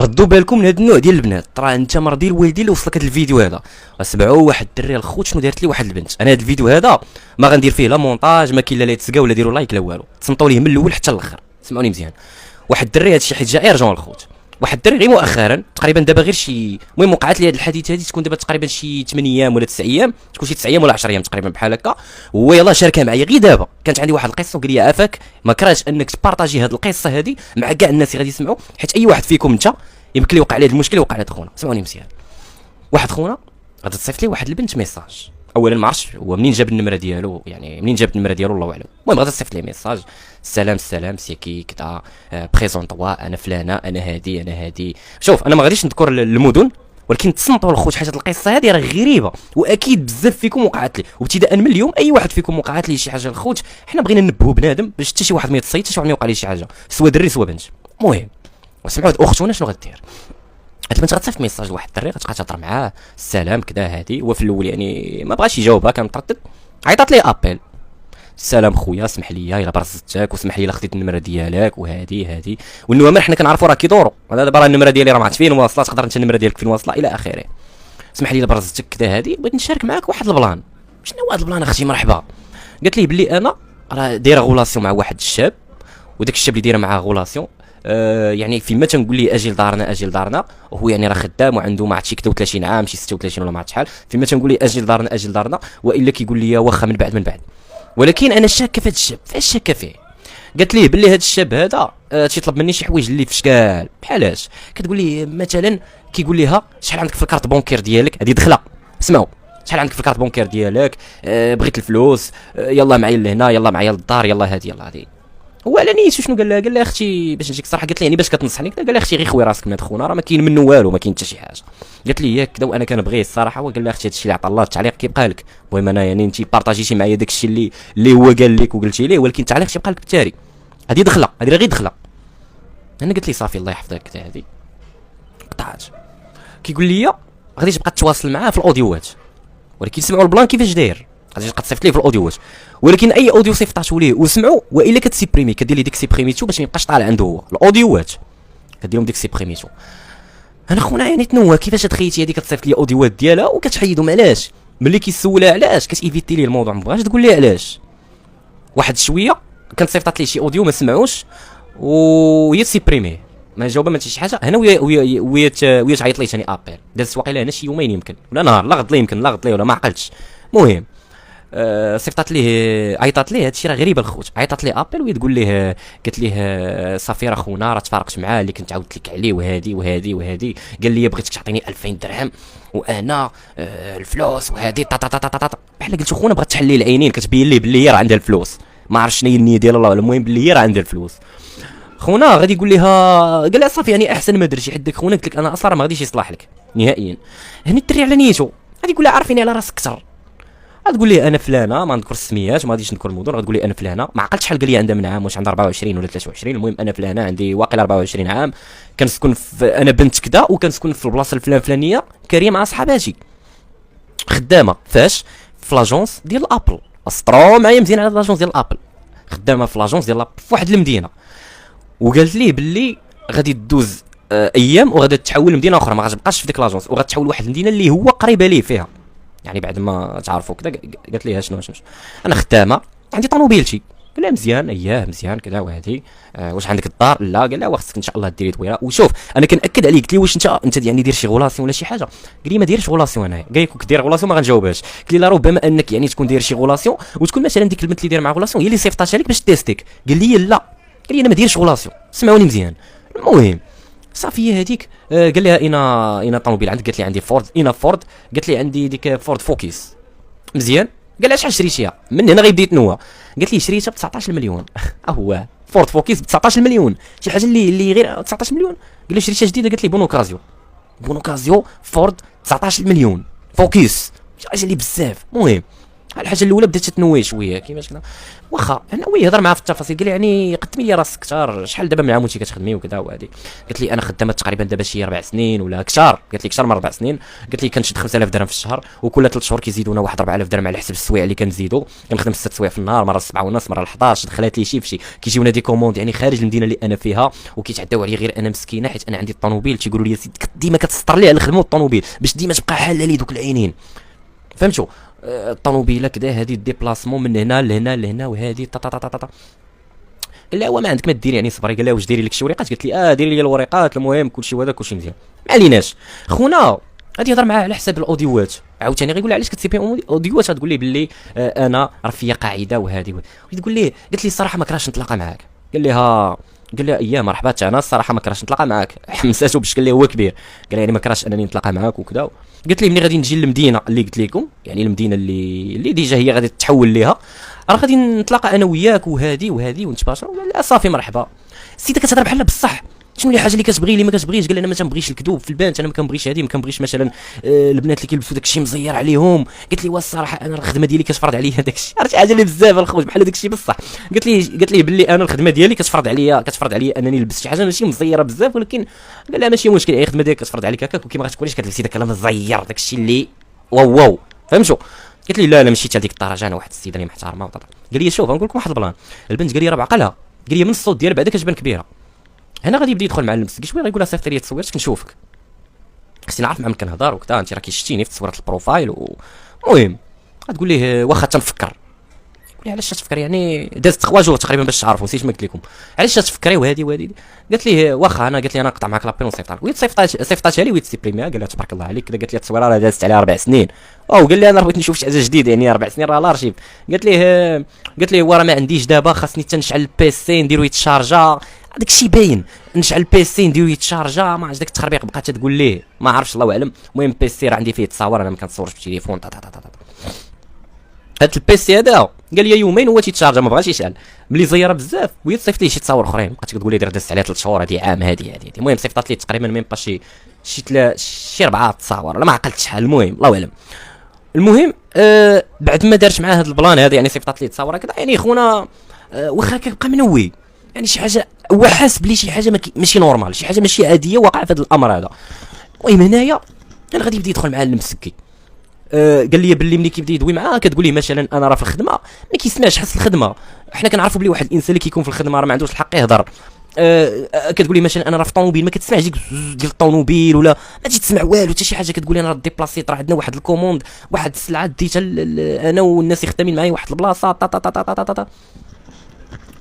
ردوا بالكم من هذا النوع ديال البنات. راه انت مرضي الوالدين اللي وصلك هذا الفيديو هذا. سمعوا واحد الدري الخوت شنو دارت لي واحد البنت. انا هذا الفيديو هذا ما غندير فيه لا مونتاج، ما كاين لا يتسقى ولا ديروا لايك لا والو، تصنتوا ليه من الاول حتى الاخر. سمعوني مزيان. واحد الدري هادشي حيت جا ايرجون الخوت. واحد الدري غير مؤخرا تقريبا دابا غير شي، المهم وقعت لي هذا الحديث هذه تكون دابا تقريبا شي 8 ايام ولا 9 ايام، تكون شي 9 ايام ولا 10 ايام تقريبا بحال هكا. هو يلاه شاركها معايا غير دابا. كانت عندي واحد القصه وقال لي عافاك ما كرهتش انك تبارطاجي هذه القصه هذه مع كاع الناس اللي غادي يسمعوا، حيت اي واحد فيكم انت يمكن لي وقع عليه المشكل وقع على خونا. سمعوني مزيان. واحد خونا غادي تصيفط لي واحد البنت ميساج. اولا ما عرفتش هو منين جاب النمره ديالو، يعني منين جاب النمره ديالو الله اعلم. المهم غادي تصيفط لي ميساج: السلام سيكي كذا، بريزونطوا انا فلانه، انا هادي. شوف انا ما غاديش نذكر المدن، ولكن تصنتوا الخوت حاجه القصه هذه راه غريبه، واكيد بزاف فيكم وقعت لي، وابتداء من اليوم اي واحد فيكم وقعت لي شي حاجه الخوت. حنا بغينا ننبهوا بنادم باش حتى شي واحد ما يتصيد، حتى شي واحد ما يوقع ليه شي حاجه، سوا دري سوا بنت. المهم وسمعوا اختنا شنو غدير. هاد البنت غتصيفط ميساج لواحد الدري، غتبقى تهضر معاه السلام كذا هادي. هو في الاول يعني ما بغاش يجاوبها، كان متردد. عيطات ليه ابيل: السلام خويا، اسمح لي الا برزتك، واسمح لي الا خديت النمره ديالك وهادي والنوامر حنا كنعرفوا راه كيدوروا. انا دابا راه النمره ديالي راه ما عرفت فين واصله، تقدر انت النمره ديالك فين واصله الى اخره. اسمح لي الا برزتك كذا هادي، بغيت نشارك معاك واحد البلان. شنو هو هذا البلان اختي؟ مرحبا. قالت لي بلي انا راه دايره غولاسيون مع واحد الشاب، وداك الشاب اللي دايره معاه غولاسيون يعني فيما تنقول لي اجي لدارنا، وهو يعني راه خدام وعنده ما عرفتش 36 عام، شي 36 ولا ما عرفت شحال. فيما تنقول لي اجي لدارنا والا كيقول لي واخا من بعد. ولكن انا شاكه في هذا الشاب. فاش شاكه فيه؟ قالت لي باللي هذا الشاب هذا تيطلب مني شي حوايج اللي في شكال بحالاش. كتقول لي مثلا كيقول ليها شحال عندك في الكارت بونكير ديالك، هذه دخله. اسمعوا، شحال عندك في الكارت بونكير ديالك، بغيت الفلوس، يلا معايا لهنا، يلا معايا للدار، يلا هادي. هو على نيتو شنو قال لها اختي باش نجيك الصراحه؟ قالت لي يعني باش كتنصحني؟ قال لها اختي غير خوي راسك من هاد خونا، راه ما كاين منه والو، ما كاين حتى شي حاجه. قالت لي ياك كذا وانا كنبغيه الصراحه. وقال لها اختي هادشي اللي عطا الله التعليق كيبقى لك. المهم انا يعني انت بارطاجيتي معايا داكشي اللي هو قال لك وقلتي ليه، ولكن التعليق تيبقى لك بالتالي. هذه دخله، هذه غير دخله. انا قلت لي صافي الله يحفظك كذا هذه قطعت. كيقول لي غادي تبقى تواصل معاه في الاوديوات، ولكن سمعوا البلان كيفاش داير. غادي تبقى تصيفط ليه في الاوديوات، ولكن اي اوديو صيفطاتو ليه وسمعوا والا كتسيبريمي، كدير لي ديك سيبريميتو باش ما يبقاش طالع عنده هو الاوديوات، كديرهم ديك سيبريميتو. انا خونا يعني تنوه كيفاش تخيلتي هذيك كتصيفط لي اوديوات ديالها وكتحيدهم. علاش؟ ملي كيسولها علاش كتيفيتي ليه الموضوع، ما بغاش تقول ليه علاش. واحد شويه كانت صيفطات ليه شي اوديو ما سمعوش وهي تسيبريميه، ما جاوبها ما حتى شي حاجه. هنا وهي تعيط لي ثاني ابيل. دازت واقيلا هنا شي يومين يمكن ولا نهار، لا غد لي يمكن، لا غد لي ولا ما عقلتش. المهم صيفطات ليه، عيطات ليه. هادشي راه غريب الخوت. عيطات ليه ابل وهي تقول ليه، قالت ليه صافي راه خونا راه تفارقت معاه اللي كنت عاودت لك عليه وهادي. قال لي بغيتك تعطيني 2000 درهم وانا الفلوس وهادي بحال قلت خونا بغات تحلي العينين، كتبين ليه باللي هي راه عندها الفلوس. ما عرفتش شنو هي النيه ديال الله، المهم باللي هي راه عندها الفلوس. خونا غادي يقول لها، قال لها صافي يعني احسن ما درتي حدك خونا، قلت لك انا اصلا ما غاديش يصلح لك نهائيا. هني الدري على نيتو غادي يقول لها عرفيني على راسك اكثر. غتقول لي انا فلانه، ما نذكر السميات ما غاديش نذكر المدن، غتقول لي انا فلانه، ما عقلتش شحال قال لي عندها من عام، واش عندها 24 ولا 23. المهم انا فلانه عندي واقيلا 24 عام، كنسكن انا بنت كذا وكنسكن في البلاصه الفلانيه كاريه مع صحاباتي، خدامه فاش في لاجونس ديال ابل. اسطروا معايا مزيان على لاجونس ديال ابل، خدامه في لاجونس ديال ابل في واحد المدينه. وقالت لي باللي غادي تدوز ايام وغادي تحول لمدينه اخرى، ما غتبقاش في ديك لاجونس وغتحول لواحد المدينه اللي هو قريبه ليه فيها، يعني بعد ما تعرفوا كذا. قالت لي شنو انا خدامه عندي طوموبيلتي. قال لها مزيان، اياه مزيان كذا وهذه. واش عندك الدار؟ لا. قال لها خصك ان شاء الله ديري دويره. وشوف انا كنأكد عليك، قلت لي واش انت يعني دير شي غولاسيون ولا شي حاجه؟ قال لي ما ديرش غولاسيون انايا. قال لك دير غولاسيون ما غنجاوبهاش. قلت لي لا ربما انك يعني تكون داير شي غولاسيون وتكون مثلا ديك البنت اللي داير مع غولاسيون هي اللي صيفطاتها لك باش تيستيك. قال لي لا، قال لي انا ما ديرش غولاسيون. سمعوني مزيان. المهم صافي هذيك قال لها اين طوموبيل عندك؟ قالت لي عندي فورد. اين فورد؟ قالت لي عندي ديك فورد فوكيس. مزيان. قال لها شحال شريتيها؟ من هنا غيبدا يتنوى. قالت لي شريتها ب 19 مليون. هو فورد فوكيس ب 19 مليون، شي حاجه اللي غير 19 مليون. قال لي شريتها جديده. قالت لي بونوكازيو فورد 19 مليون فوكيس، شي حاجه اللي بزاف. المهم الحاجه الاولى بدات تنوي شويه كيفاش كذا، واخا انا وي هضر معها في التفاصيل، قال لي يعني قدمي لي راسك كثار، شحال دابا من عام وانت كتخدمي وكذا وهذه. قالت لي انا خدامه تقريبا دابا شي 4 سنين ولا اكثر، قالت لي اكثر من 4 سنين. قالت لي كنشد 5000 درهم في الشهر، وكل 3 شهور كيزيدونا واحد 4000 درهم على حسب السوايع اللي كنزيدو، كنخدم 6 سوايع في النهار، مره 7 ونص، مره 11. دخلت لي شي فشي كيجيونا دي كوموند يعني خارج المدينه اللي انا فيها، وكيتعداو عليا غير انا مسكينه حيت انا عندي الطوموبيل. تيقولوا لي سيدي ديما كتسطر لي على الخدمه والطوموبيل باش ديما تبقى حاله لي دوك العينين، فهمتوا؟ الطوموبيله كذا، هذه ديبلاسمون من هنا لهنا لهنا، وهذه طا طا طا طا. قال لها هو ما عندك ما ديري يعني صبري. قال لها واش ديري لك شي وريقات؟ قالت لي ديري لي الوريقات، المهم كلشي هذا كلشي مزيان ما عليناش. خونا غادي يهضر معاه على حساب الاوديوات، عاوتاني غيقول لها علاش كتسيبي اوديوات؟ غتقول ليه باللي انا راه فيا قاعده وهذه. تقول ليه قالت لي الصراحه ما كرهتش نتلاقى معاك. قال لها اييه مرحبا، انا الصراحه ما كرهتش نتلاقى معاك. حمساتو باش قال لي هو كبير، قال لي يعني ما كرهتش انني نتلاقى معاك وكذا. قلت لي ملي غادي نجي للمدينه اللي قلت لكم، يعني المدينه اللي ديجا هي غادي تتحول ليها، راه غادي نتلاقى انا وياك وهذه ونتباشروا. لا صافي مرحبا. السيده كتهضر بحال بالصح، شنو الحاجه اللي كتبغي اللي ما كتبغيش؟ قال انا ما تنبغيش الكذوب في البنات، انا ما كنبغيش هذه، ما كنبغيش مثلا البنات اللي كيلبسوا داكشي مزير عليهم. قلت لي والصراحه انا الخدمه ديالي كتفرض عليا داكشي، راه شي حاجه اللي بزاف الخوت بحال داكشي بصح. قلت لي باللي انا الخدمه ديالي كتفرض عليا انني نلبس شي حاجه ماشي مزيره بزاف، ولكن قال لها ماشي مشكل، اي خدمه ديالك كتفرض عليك هكاك، وكيما غتكونيش كتلبسي داك المزير داكشي اللي واو فهمتوا. قلت لي لا ماشي حتى ديك الدرجه، انا واحد السيده اللي محترمه وطلع. قال لي شوف نقول لكم واحد البلان، البنت قال لي راه بعقلها، قال لي من الصوت ديالها بعدا كتبان كبيره. هنا غادي يبدا يدخل مع المسك شويه، غيقول لها صيفط لي تصويرتك نشوفك، خصني نعرف مع من كنهضر وكذا، انت راه كيشتيني في تصويرات البروفايل. المهم غتقول ليه واخا تنفكر. يقول لي علاش تفكر؟ يعني دازت 3 جوج تقريبا باش تعرفوا، نسيت ما قلت لكم علاش تفكري وهذه. قالت لي واخا انا، قالت لي انا نقطع معاك لابيل ونصيفطها لك، صيفطاتها لي ويتسيبريميها. قال لها تبارك الله عليك كذا. قالت لي التصويره راه دازت عليها 4 سنين. قال لي انا بغيت نشوف شي حاجه جديده، يعني 4 سنين راه لارشيف. قالت لي هو راه ما عنديش دابا، خاصني تنشعل البيسي نديرو يتشارجا، هذاك الشيء باين، نشعل البيسي نديرو يتشارجا، ما عرفتش داك التخربيق بقات تقول ليه ما عرفتش الله اعلم. المهم البيسي راه عندي فيه تصاور، انا ما كنتصورش بالتليفون. هاد البيسي هذا قال لي يومين هو تيتشارجا، ما بغاش يشعل. ملي زيره بزاف وهي تصيفط لي شي تصاور اخرين، بقات تقول لي دازت عليها 3 شهور، هذه عام هذه. المهم صيفطات لي تقريبا ميم با شي 4 تصاور ولا ما عقلت شحال، المهم الله اعلم. المهم بعد ما دارت معاه هاد البلان هذا، يعني صيفطات لي تصاور كذا، يعني خونا واخا كيبقى منوي، يعني شي حاجه هو حاس بلي شي حاجه ماشي نورمال، شي حاجه ماشي عاديه واقعه في هذا الامر هذا. المهم هنايا انا غادي يبدا يدخل معاه المسكي. قال لي باللي ملي كيبدا يدوي معاه كتقول ليه مثلا انا راه في الخدمه ما كيسمعش حس الخدمه، حنا كنعرفوا بلي واحد الانسان اللي كيكون في الخدمه راه ما عندوش الحق يهضر. كتقول لي مثلا انا راه في الطوموبيل ما كتسمعش ديك ديال الطوموبيل ولا ما تجي تسمع والو حتى شي حاجه. كتقول لي انا راه ديبلاسيت، راه عندنا واحد الكوموند، واحد السلعه ديتها انا والناس اللي خدامين معايا واحد البلاصه طا.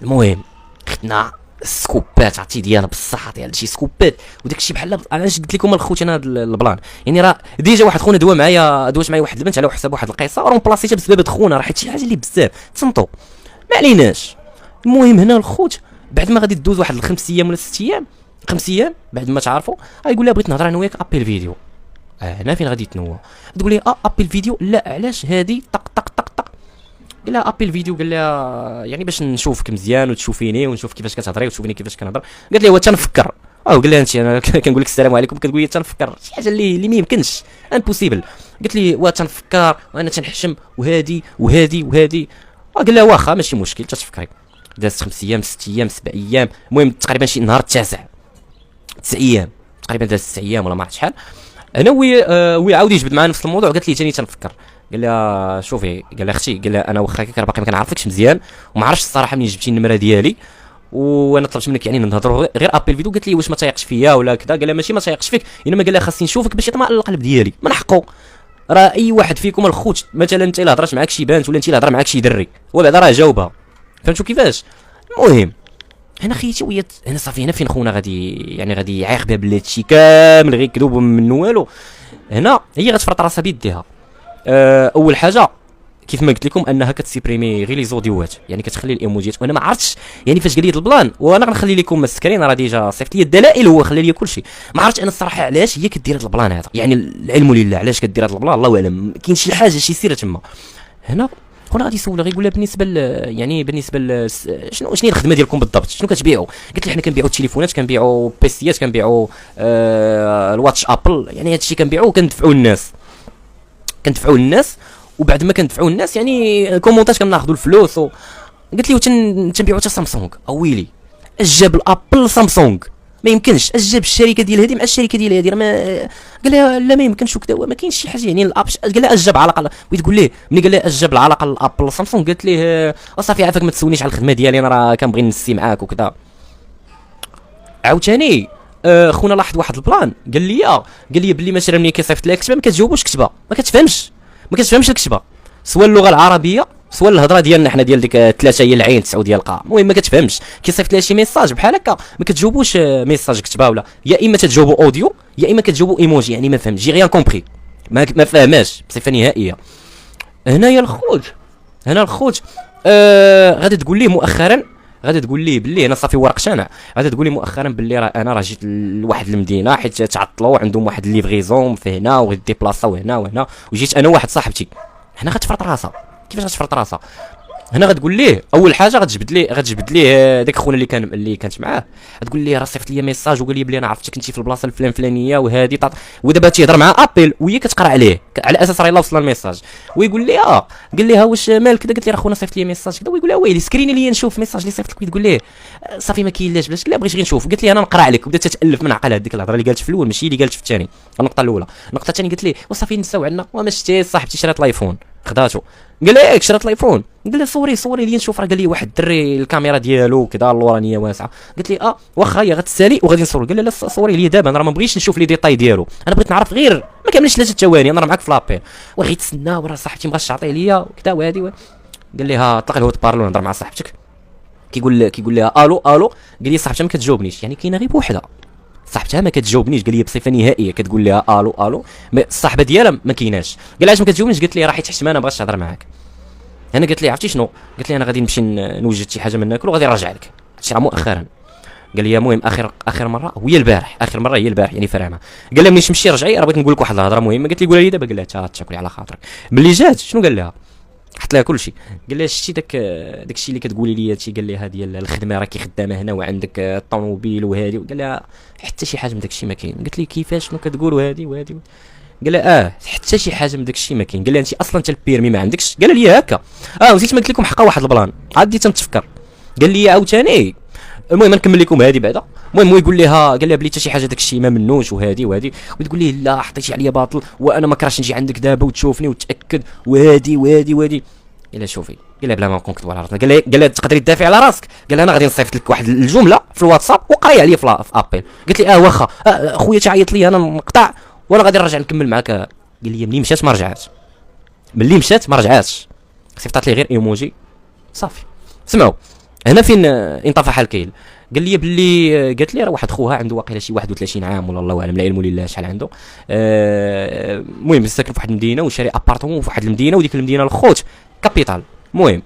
المهم خدنا سكوبات، عرفتي ديالنا بصح ديال شي سكوبات وداك الشيء بحال انا قلت لكم الخوت انا هذا البلان، يعني راه ديجا واحد خونا دوات معايا واحد البنت على حساب واحد القيصه، وراه مبلاصيتها بسبب هاد خونا، راه حيت شي حاجه اللي بزاف تصنتو ما عليناش. المهم هنا الخوت بعد ما غادي تدوز واحد 5 ايام ولا 6 ايام، 5 ايام بعد ما تعرفوا غايقول لها بغيت نهضر انا وياك ابل فيديو. هنا فين غادي تنوى، تقول لي ابل فيديو، لا علاش هادي طق طق طق طق. قال لها ابل فيديو، قال لها يعني باش نشوفك مزيان وتشوفيني ونشوف كيفاش كتهضري وتشوفيني كيفاش كنهضر. قالت لي هو تنفكر. قال لها انت انا كنقول لك السلام عليكم كتقول لي تنفكر، شي حاجه اللي ما يمكنش امبوسيبل. قالت لي تنفكر وانا تنحشم وهادي. قال لها واخا ماشي مشكل تتفكري. دازت 5 ايام 6 ايام 7 ايام، المهم تقريبا شي نهار 9 ايام تقريبا، دازت 9 ايام ولا ما عرفت شحال. انا وي عاود يجبد معنا نفس الموضوع. قالت لي ثاني تنفكر. قال لها شوفي، قال لها اختي، قال لها انا واخا كي باقي ما كنعرفكش مزيان وما عرفتش الصراحه منين جبتي النمره ديالي، وانا طلبت منك يعني نهضروا غير ابل فيديو. قالت لي واش ما تايقش فيا ولا كذا؟ قال لها ماشي ما تايقش فيك، انما قال لها خاصني نشوفك باش يطمئن القلب ديالي من حقه. راه اي واحد فيكم الخوت مثلا انت الا هضرت معاك شي بنت ولا انت الا هضر معاك شي دري هو بعدا راه جاوبها، فهمتوا كيفاش؟ المهم هنا خيتي وهي هنا صافي، هنا فين خونا غادي يعيق بها بلي هادشي كامل غير كذوب من والو. هنا هي غتفرط راسها بيديها. اول حاجه كيف ما قلت لكم انها كتسيبريمي غير لي زوديوات، يعني كتخلي الايموجيات، وانا ما عرفتش يعني فاش قال لي البلان، وانا غنخلي لكم السكرين راه ديجا صيفط لي الدلائل، هو خلى لي كلشي. ما عرفتش انا الصراحه علاش هي كدير هذا البلان هذا، يعني العلم لله علاش كدير هذا البلان الله اعلم، كاين شي حاجه شي سيره تما. هنا خونا غادي يسولها غيقول لها بالنسبه شنو هي الخدمه ديالكم بالضبط، شنو كتبيعوا؟ قلت لي حنا كنبيعوا التليفونات، كنبيعوا بيسيات، كنبيعوا الواتش ابل، يعني هادشي كنبيعوا وكندفعوا الناس وبعد ما كندفعوا الناس يعني كومونتاج كناخذوا الفلوس قلت له تنبيعوا حتى سامسونج اويلي اش جاب الابل سامسونج ما يمكنش اش جاب الشركه ديال هذه مع الشركه ديال هذه ما قال لها لا ما يمكنش وكذا ما كاينش شي حاجه يعني الاب قال لها اش جاب علاقه وتقول ليه ملي قال لها اش جاب العلاقه الابل سامسونج قالت ليه صافي عافاك ما تسولنيش على الخدمه ديالي انا راه كنبغي نسي معاك وكذا عاوتاني خونا لاحظ واحد البلان قال لي باللي مثلا ملي كيصيفط لك كتبه ما كتجاوبوش كتبه ما كتفهمش الكتبه سواء اللغه العربيه سواء الهضره ديالنا حنا ديال ديك 3 هي العين 9 ديال القاع المهم ما كتفهمش كيصيفط لها شي ميساج بحال هكا ما كتجاوبوش ميساج كتبه ولا يا اما تتجاوبوا اوديو يا اما كتجاوبوا ايموجي يعني ما فهمتش جي ريان كومبري ما فهماش بصفه نهائيه هنايا الخوت غادي تقول ليه مؤخرا غادي تقول ليه باللي انا صافي ورق شانع غادي تقول لي مؤخرا باللي انا جيت لواحد المدينه حيت تعطلوا عندهم واحد الليفريزون في هنا وغادي ديبلاصاو هنا وهنا وجيت انا واحد صاحبتي هنا غتفرط راسها كيفاش غتفرط راسها هنا غتقول ليه اول حاجه غتجبد ليه داك خونا اللي كانت معاه غتقول ليه راه صيفط لي ميساج وقال لي بلي انا عرفتك انت في البلاصه الفلانيه وهذه ودابا تيهضر مع ابل وهي كتقرا عليه على اساس راه يلا وصل الميساج ويقول لي قال لها واش مالك كذا قلت لي راه خونا صيفط لي ميساج كذا ويقول لها ويلي سكريني لي نشوف ميساج اللي صيفط لك وتقول ليه صافي ما كاينلاش بلاش لا بغيت غير نشوف قلت لي انا نقرا عليك وبدات تتالف من عقلها ديك الهضره اللي قالت في الاول ماشي اللي قالت في الثاني النقطه الاولى النقطه الثانيه قلت لي وصافي نساو عندنا وما شتي صاحبتي شرات الايفون خداتو قال لي ياك شرات الايفون قال لي صوري لي نشوف راه قال لي واحد الدري الكاميرا ديالو كذا اللورانيه واسعه قلت لي واخا هي غتسالي وغادي نصور قال لي لا صوري لي دابا انا راه ما بغيتش نشوف لي ديتاي ديالو انا بغيت نعرف غير ما كاملش 3 ثواني انا راه معاك في لابيل وغيت تسنى وراه صاحبتي مابغاش تعطيه ليا وكذا وهادي قال لي طلق الهوت بارلو نهضر مع صاحبتك كيقول لها الو قال لي صاحبتها ما كتجاوبنيش يعني كاينه غير بوحده صاحبتها ما كتجاوبنيش قال لي بصفه نهائيه كتقول لها الو الصاحبه ديالها ما كايناش قال علاش ما كتجاوبنيش قالت لي راه حيت حشمه انا ما بغاش نهضر معاك انا قلت لي عرفتي شنو قلت لي انا غادي نمشي نوجد شي حاجه من ناكل وغادي نرجع لك هادشي راه مؤخرا قال لي المهم اخر مره هي البارح يعني فرعنا قال لي ملي تمشي رجعي راه بغيت نقول لك واحد الهضره مهمه قلت لي قولها لي دابا قال لها تاكلي على خاطرك ملي جات شنو قال لها حط لها كلشي قال لها شتي داكشي اللي كتقولي لي هادشي قال لها ديال الخدمه راكي خدامه هنا وعندك الطوموبيل وهادي قال لها حتى شي حاجه من داكشي ما كاين قلت لي كيفاش شنو كتقول وهادي قال لها حتى شي حاجه من داكشي ما كاين قال لها انت اصلا حتى البيرمي ما عندكش قال لي هكا نسيت ما قلت لكم حقا واحد البلان عاد تنتفكر قال لي عاوتاني المهم نكمل لكم هذه بعدا المهم هو يقول لها قال لها بلي حتى شي حاجه داكشي ما منوش وهادي وتقول ليه لا حطيتي عليا باطل وانا ما كرهتش نجي عندك دابا وتشوفني وتاكد وهادي الا شوفي قال لها بلا ما نكون كذب على راسك قال لها تقدري تدافعي على راسك قال لها انا غادي نصيفط لك واحد الجمله في الواتساب وقراي عليا في ابل قالت لي واخا خويا تعيط لي انا نقطع وانا غادي نرجع نكمل معاك قال لي ملي مشات ما رجعاتش صيفطات لي غير ايموجي صافي سمعوا هنا فين انطفح الكيل قال لي باللي قالت لي راه واحد خوها عنده واقيلا شي 31 عام ولا الله اعلم لا علم لله شحال عنده المهم ساكن في واحد المدينه وشاري ابارتمون في واحد المدينه وديك المدينه الخوت كابيتال المهم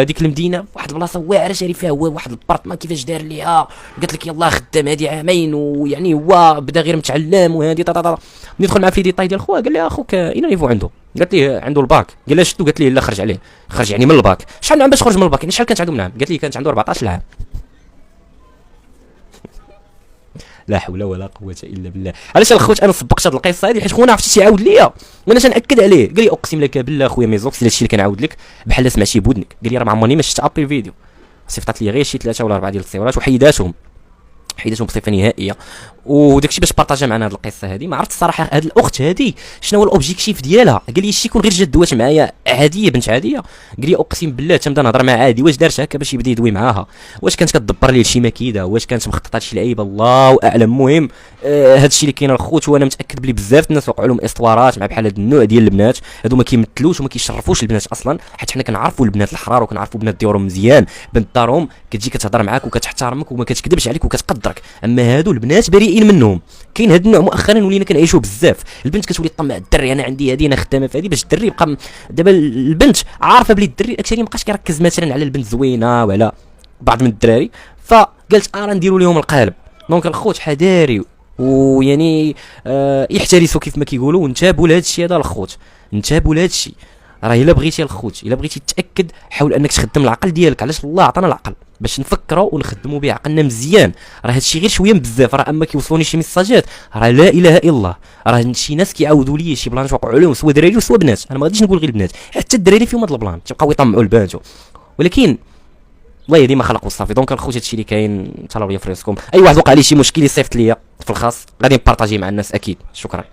ديك المدينه واحد البلاصه واعره شاري فيها هو واحد البارتمان كيفاش دار ليها قالت لك يلاه خدام هادي عامين ويعني هو بدا غير متعلم وهادي ندخل معاه في ديتاي ديال خوها قال لي اخوك اين نيفو عنده قالت لي عنده الباك قال لها شتو قالت لي لا خرج عليه خرج يعني من الباك شحال عام باش خرج من الباك يعني شحال كانت عنده من عام قالت لي كانت عنده 14 عام لا حول ولا قوه الا بالله علاش الخوت انا صبقت هذه القصه هذه حيت خونا عرفتي تيعاود ليا وانا تناكد عليه قال لي اقسم لك بالله خويا ميزوكس هادشي اللي كنعاود لك بحال سمعتي بودنك قال لي راه ما عمرني ما شفت ابل فيديو صيفطات لي غير شي 3 ولا 4 ديال التصويرات وحيداتهم بصفه نهائيه وداكشي باش بارطاجا معنا هذه القصه هذه ما عرفت الصراحه هذه الاخت هذه شنو هو الاوبجيكتيف ديالها قال لي شي يكون غير جدوات معايا عاديه بنت عاديه قال لي اقسم بالله تنبدا نهضر معها عادي واش دارت هكا باش يبدا يدوي معاها واش كانت كتدبر ليه شي مكيده واش كانت مخططه لشي لعيبه الله اعلم المهم هادشي اللي كاين الخوت وانا متاكد بلي بزاف الناس وقعوا لهم اسطوارات مع بحال هاد النوع ديال البنات هادو ما كيمثلوش وما كيشرفوش البنات اصلا حيت حنا كنعرفوا البنات الحرار وكنعرفوا بنات ديورهم مزيان بنت دارهم كتجي كتهضر معاك وكتحترمك وما كتكذبش عليك وكتقدرك اما هادو البنات بريئين منهم كاين هاد النوع مؤخرا ولينا كنعيشوه بزاف البنت كتولي تطمع الدري انا عندي هادي انا خدامه في هادي باش الدري يبقى دابا البنت عارفه بلي الدري اكثر مابقاش كيركز مثلا على البنت زوينه ولا بعض من الدراري فقالت راه نديروا لهم القالب دونك الخوت حذاري ويعني يحترسوا كيف ما كيقولوا ونتابوا لهذا الشيء هذا الخوت انتبهوا لهذا الشيء راه الا بغيتي الخوت الا بغيتي تاكد حاول انك تخدم العقل ديالك علاش الله عطانا العقل باش نفكروا ونخدموا به عقلنا مزيان. راه هادشي غير شويه بزاف، راه اما كيوصلوني شي ميساجات راه لا اله الا الله، راه شي ناس كيعاودوا لي شي بلان وقعوا لهم، سوا دراري وسوا بنات، انا ما غاديش نقول غير البنات، حتى الدراري فيهم هاد البلان تيبقاو يطمعوا البنات، ولكن الله يهدي ما خلق وصافي. دونك الخوت هادشي اللي كاين، تهلاو ليا في راسكم. اي واحد وقع ليه شي مشكل يصيفط ليا في الخاص غادي نبارطاجيه مع الناس اكيد. شكرا.